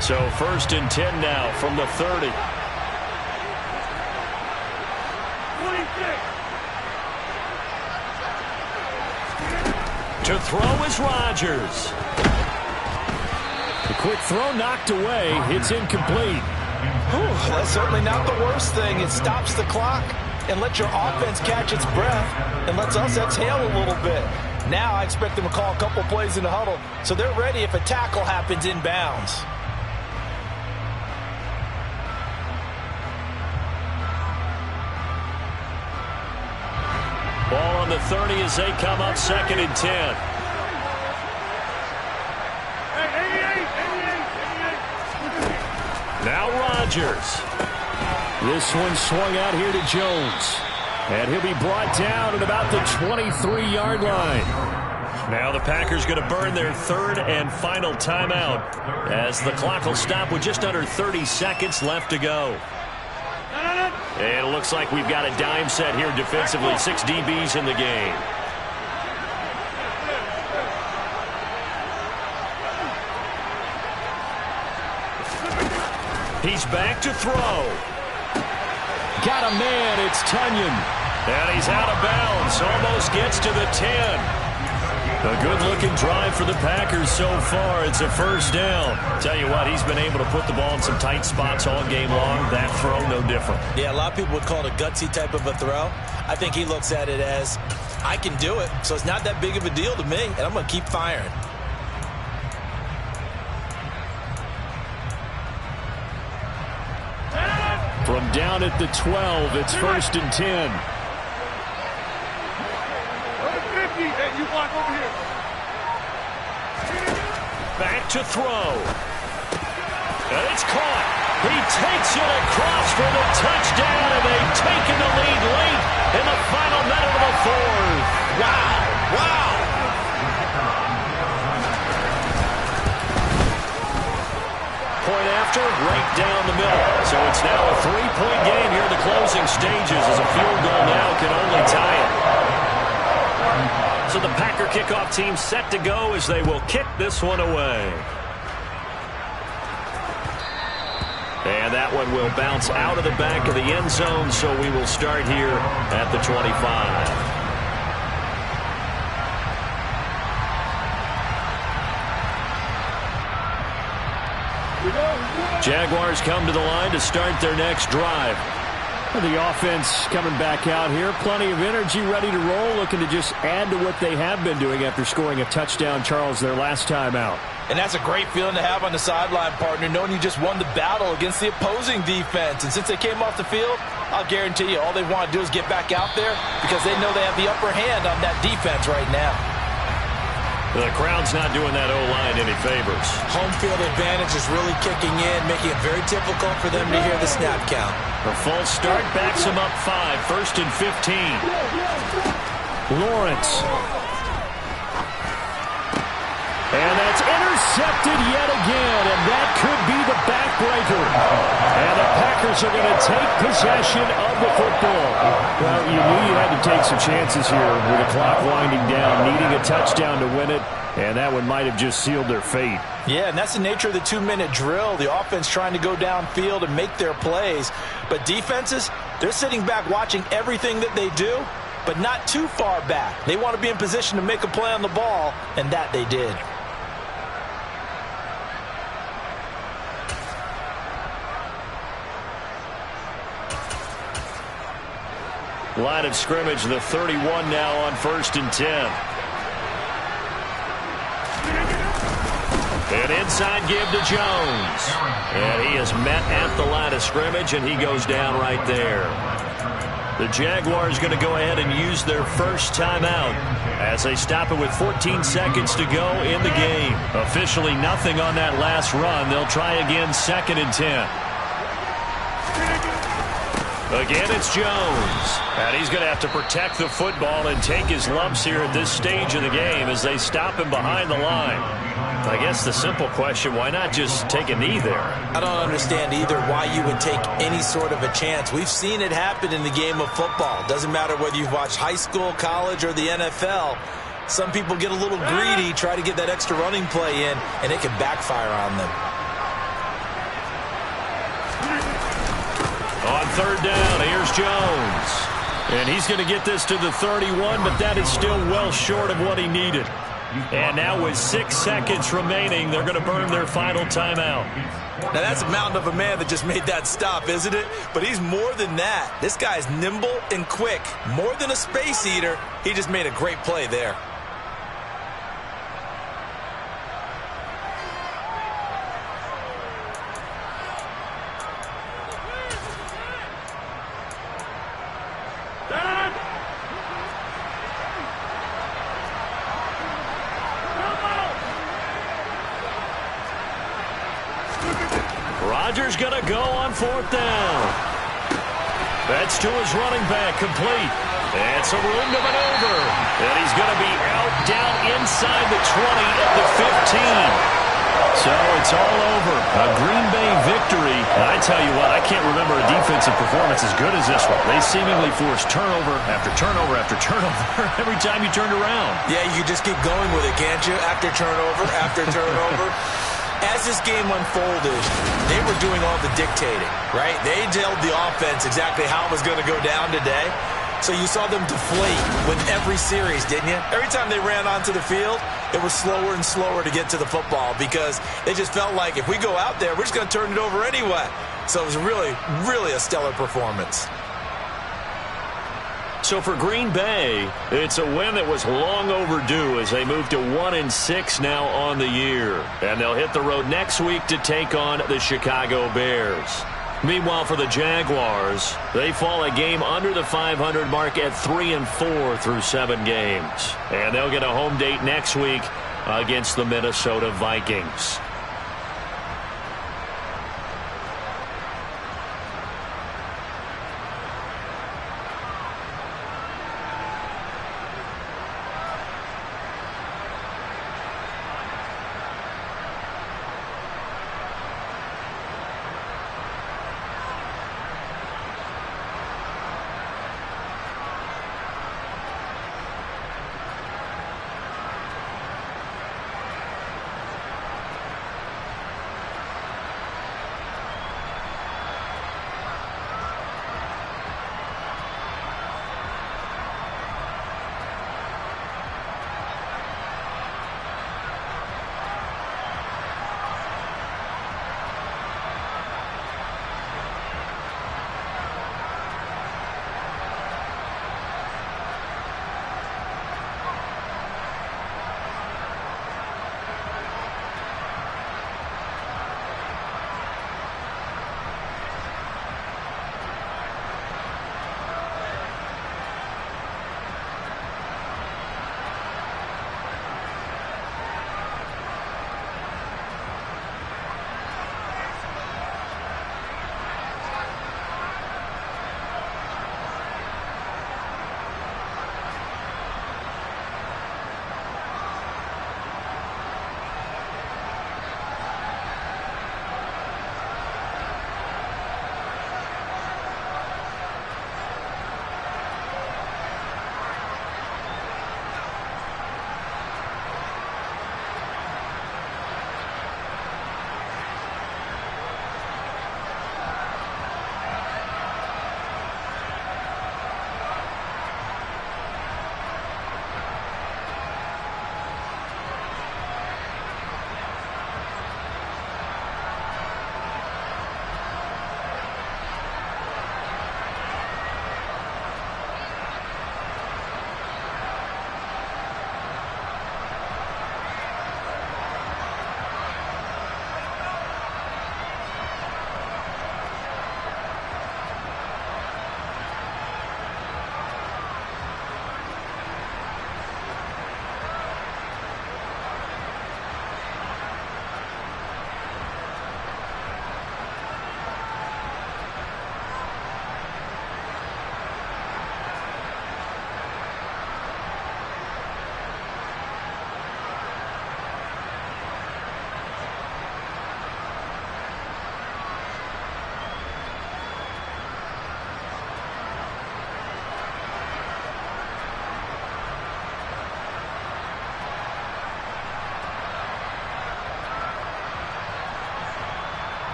So 1st and 10 now from the 30. 26. To throw is Rodgers. The quick throw knocked away. It's incomplete. That's certainly not the worst thing. It stops the clock and lets your offense catch its breath and lets us exhale a little bit. Now I expect them to call a couple plays in the huddle so they're ready if a tackle happens inbounds. Ball on the 30 as they come up 2nd and 10. Hey, 88. Now Rodgers. This one swung out here to Jones. And he'll be brought down at about the 23-yard line. Now the Packers going to burn their 3rd and final timeout as the clock will stop with just under 30 seconds left to go. And it looks like we've got a dime set here defensively. 6 DBs in the game. He's back to throw. Got a man. It's Tunyon. And he's out of bounds. Almost gets to the 10. A good-looking drive for the Packers so far. It's a 1st down. Tell you what, he's been able to put the ball in some tight spots all game long. That throw, no different. Yeah, a lot of people would call it a gutsy type of a throw. I think he looks at it as, I can do it, so it's not that big of a deal to me, and I'm going to keep firing. From down at the 12, it's 1st and 10. 50. Hey, you block over here. Back to throw. And it's caught. He takes it across for the touchdown, and they've taken the lead late in the final minute of the 4th. Wow. Wow. Point after, right down the middle. So it's now a 3-point game here in the closing stages as a field goal now can only tie it. So the Packer kickoff team set to go as they will kick this one away. And that one will bounce out of the back of the end zone, so we will start here at the 25. Jaguars come to the line to start their next drive. The offense coming back out here. Plenty of energy, ready to roll, looking to just add to what they have been doing after scoring a touchdown, Charles, their last time out. And that's a great feeling to have on the sideline, partner, knowing you just won the battle against the opposing defense. And since they came off the field, I'll guarantee you all they want to do is get back out there because they know they have the upper hand on that defense right now. The crowd's not doing that O-line any favors. Home field advantage is really kicking in, making it very difficult for them to hear the snap count. The false start backs them up 5, 1st and 15. Lawrence. And that's intercepted yet again, and that could be the backbreaker. And the Packers are going to take possession of the football. Well, you knew you had to take some chances here with the clock winding down, needing a touchdown to win it, and that one might have just sealed their fate. Yeah, and that's the nature of the 2-minute drill. The offense trying to go downfield and make their plays. But defenses, they're sitting back watching everything that they do, but not too far back. They want to be in position to make a play on the ball, and that they did. Line of scrimmage, the 31 now on 1st and 10. An inside give to Jones. And he is met at the line of scrimmage, and he goes down right there. The Jaguars going to go ahead and use their first timeout as they stop it with 14 seconds to go in the game. Officially nothing on that last run. They'll try again 2nd and 10. Again, it's Jones. And he's going to have to protect the football and take his lumps here at this stage of the game as they stop him behind the line. I guess the simple question, why not just take a knee there? I don't understand either why you would take any sort of a chance. We've seen it happen in the game of football. Doesn't matter whether you've watched high school, college, or the NFL. Some people get a little greedy, try to get that extra running play in, and it can backfire on them. On 3rd down, here's Jones. And he's going to get this to the 31, but that is still well short of what he needed. And now with 6 seconds remaining, they're going to burn their final timeout. Now that's a mountain of a man that just made that stop, isn't it? But he's more than that. This guy's nimble and quick. More than a space eater, he just made a great play there. Rodgers going to go on 4th down. That's to his running back, complete. And some room to maneuver. And he's going to be out down inside the 20 at the 15. So it's all over. A Green Bay victory. And I tell you what, I can't remember a defensive performance as good as this one. They seemingly forced turnover after turnover after turnover every time you turned around. Yeah, you just keep going with it, can't you? After turnover, after turnover. As this game unfolded, they were doing all the dictating, right? They told the offense exactly how it was going to go down today. So you saw them deflate with every series, didn't you? Every time they ran onto the field, it was slower and slower to get to the football because they just felt like if we go out there, we're just going to turn it over anyway. So it was really, really a stellar performance. So for Green Bay, it's a win that was long overdue as they move to 1-6 now on the year. And they'll hit the road next week to take on the Chicago Bears. Meanwhile, for the Jaguars, they fall a game under the 500 mark at 3-4 through 7 games. And they'll get a home date next week against the Minnesota Vikings.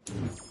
it.